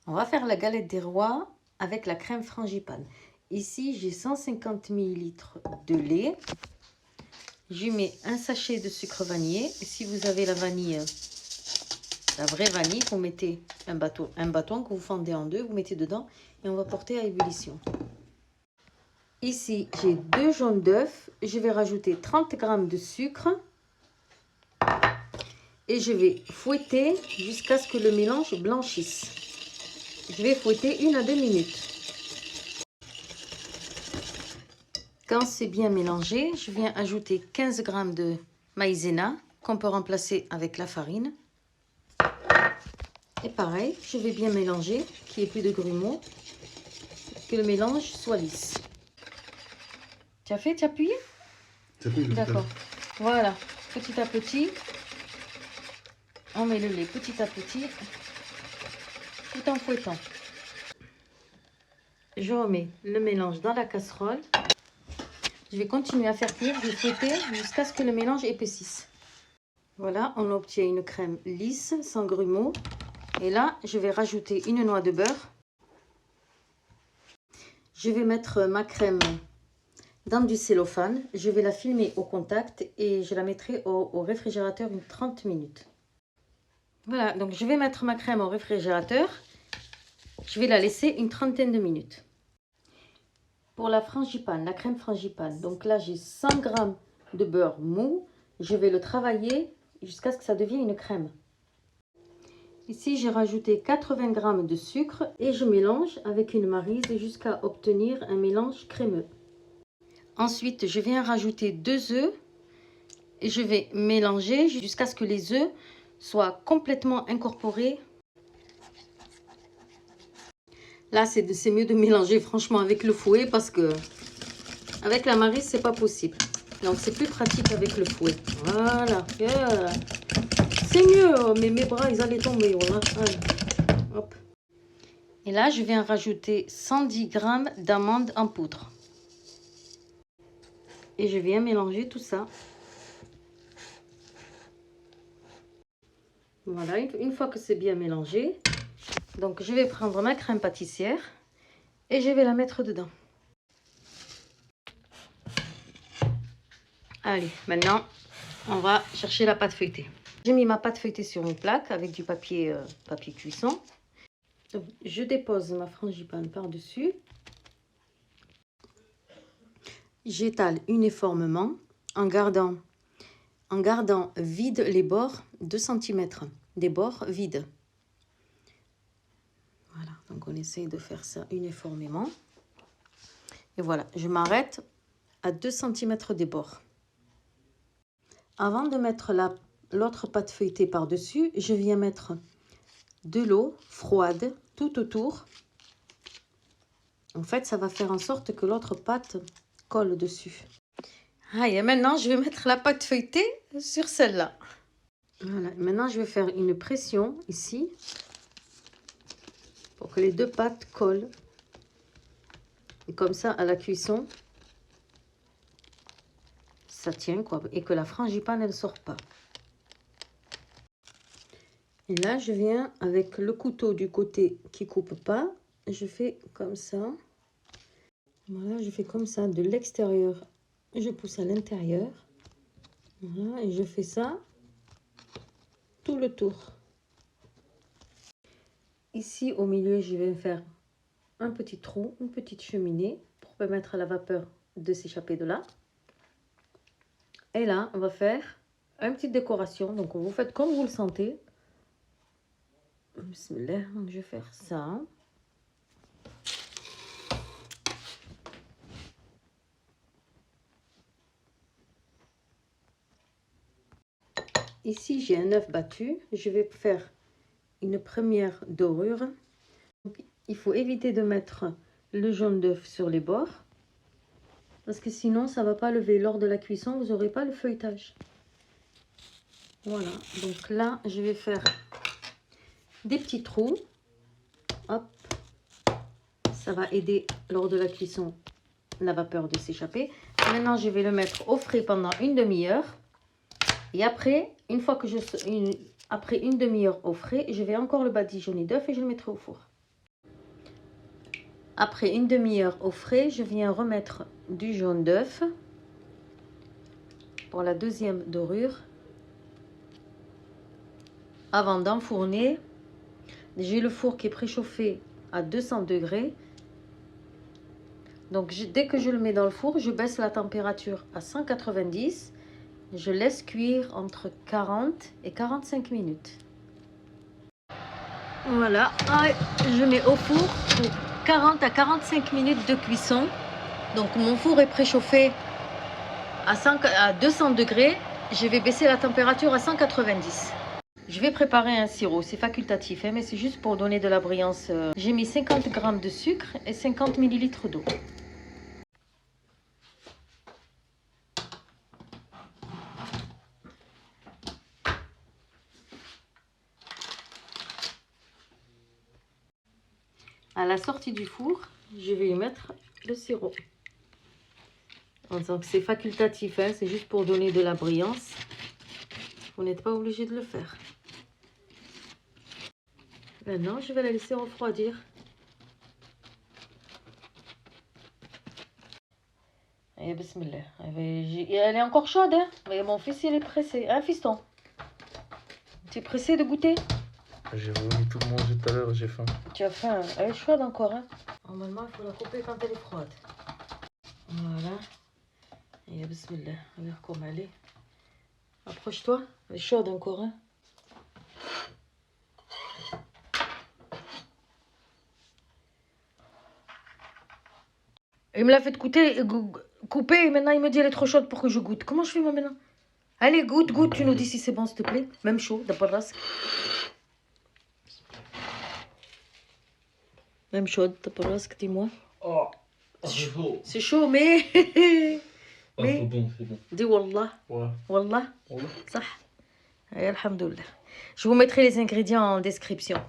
On va faire la galette des rois avec la crème frangipane. Ici, j'ai 150 ml de lait. Je mets un sachet de sucre vanillé. Et si vous avez la vanille, la vraie vanille, vous mettez un bâton que vous fendez en deux, vous mettez dedans et on va porter à ébullition. Ici, j'ai 2 jaunes d'œufs. Je vais rajouter 30 g de sucre. Et je vais fouetter jusqu'à ce que le mélange blanchisse. Je vais fouetter 1 à 2 minutes. Quand c'est bien mélangé, je viens ajouter 15 g de maïzena qu'on peut remplacer avec la farine. Et pareil, je vais bien mélanger, qu'il n'y ait plus de grumeaux, que le mélange soit lisse. Tu as fait? Tu as appuyé? D'accord. Voilà, petit à petit, on met le lait petit à petit, tout en fouettant. Je remets le mélange dans la casserole. Je vais continuer à faire cuire, je vais fouetter jusqu'à ce que le mélange épaississe. Voilà, on obtient une crème lisse, sans grumeaux. Et là, je vais rajouter une noix de beurre. Je vais mettre ma crème dans du cellophane. Je vais la filmer au contact et je la mettrai au réfrigérateur une 30 minutes. Voilà, donc je vais mettre ma crème au réfrigérateur. Je vais la laisser une trentaine de minutes. Pour la frangipane, la crème frangipane, donc là j'ai 100 g de beurre mou. Je vais le travailler jusqu'à ce que ça devienne une crème. Ici j'ai rajouté 80 g de sucre et je mélange avec une maryse jusqu'à obtenir un mélange crémeux. Ensuite je viens rajouter 2 œufs et je vais mélanger jusqu'à ce que les œufs soient complètement incorporés. Là, c'est mieux de mélanger franchement avec le fouet parce que avec la maryse, c'est pas possible. Donc, c'est plus pratique avec le fouet. Voilà. Yeah. C'est mieux, mais mes bras, ils allaient tomber. Voilà. Allez. Hop. Et là, je viens rajouter 110 g d'amandes en poudre. Et je viens mélanger tout ça. Voilà, une fois que c'est bien mélangé, donc je vais prendre ma crème pâtissière et je vais la mettre dedans. Allez, maintenant, on va chercher la pâte feuilletée. J'ai mis ma pâte feuilletée sur une plaque avec du papier cuisson. Donc, je dépose ma frangipane par-dessus. J'étale uniformément en gardant vide les bords 2 cm, des bords vides. Voilà, donc on essaye de faire ça uniformément. Et voilà, je m'arrête à 2 cm des bords. Avant de mettre l'autre pâte feuilletée par-dessus, je viens mettre de l'eau froide tout autour. En fait, ça va faire en sorte que l'autre pâte colle dessus. Ah, et maintenant, je vais mettre la pâte feuilletée sur celle-là. Voilà, maintenant, je vais faire une pression ici pour que les deux pâtes collent. Et comme ça, à la cuisson, ça tient, quoi. Et que la frangipane, elle ne sort pas. Et là, je viens avec le couteau du côté qui coupe pas. Je fais comme ça. Voilà, je fais comme ça de l'extérieur. Je pousse à l'intérieur. Voilà, et je fais ça tout le tour. Ici, au milieu, je vais faire un petit trou, une petite cheminée pour permettre à la vapeur de s'échapper de là. Et là, on va faire une petite décoration. Donc, vous faites comme vous le sentez. Bismillah, donc je vais faire ça. Ici, j'ai un œuf battu. Je vais faire une première dorure. Donc, il faut éviter de mettre le jaune d'œuf sur les bords. Parce que sinon, ça ne va pas lever. Lors de la cuisson, vous n'aurez pas le feuilletage. Voilà. Donc là, je vais faire des petits trous. Hop. Ça va aider lors de la cuisson la vapeur de s'échapper. Maintenant, je vais le mettre au frais pendant une demi-heure. Et après, une fois que après une demi-heure au frais, je vais encore le badigeonner d'œuf et je le mettrai au four. Après une demi-heure au frais, je viens remettre du jaune d'œuf pour la deuxième dorure. Avant d'enfourner, j'ai le four qui est préchauffé à 200 degrés. Donc dès que je le mets dans le four, je baisse la température à 190. Je laisse cuire entre 40 et 45 minutes. Voilà, je mets au four pour 40 à 45 minutes de cuisson. Donc mon four est préchauffé à 200 degrés. Je vais baisser la température à 190. Je vais préparer un sirop, c'est facultatif, hein, mais c'est juste pour donner de la brillance. J'ai mis 50 g de sucre et 50 ml d'eau. À la sortie du four, je vais y mettre le sirop. Donc c'est facultatif, hein, c'est juste pour donner de la brillance. Vous n'êtes pas obligé de le faire. Maintenant, je vais la laisser refroidir. Et bismillah. Elle est encore chaude, hein? Mais mon fils, il est pressé. Hein, fiston? Tu es pressé de goûter? J'ai voulu tout manger tout à l'heure, j'ai faim. Tu as faim? Elle est chaude encore, hein? Normalement, il faut la couper quand elle est froide. Voilà. Et bismillah. Regarde comme elle est. Approche-toi. Elle est chaude encore, hein? Il me l'a fait couper et maintenant il me dit elle est trop chaude pour que je goûte. Comment je fais moi maintenant? Allez, goûte, tu nous dis si c'est bon s'il te plaît. Même chaud, d'abord rasque. Même chaude, d'abord rasque, dis-moi. Oh, c'est chaud. C'est chaud, mais... C'est bon, c'est bon. Dis wallah. Ouais. Wallah. Ouais. Ça. Alhamdoulilah. Je vous mettrai les ingrédients en description.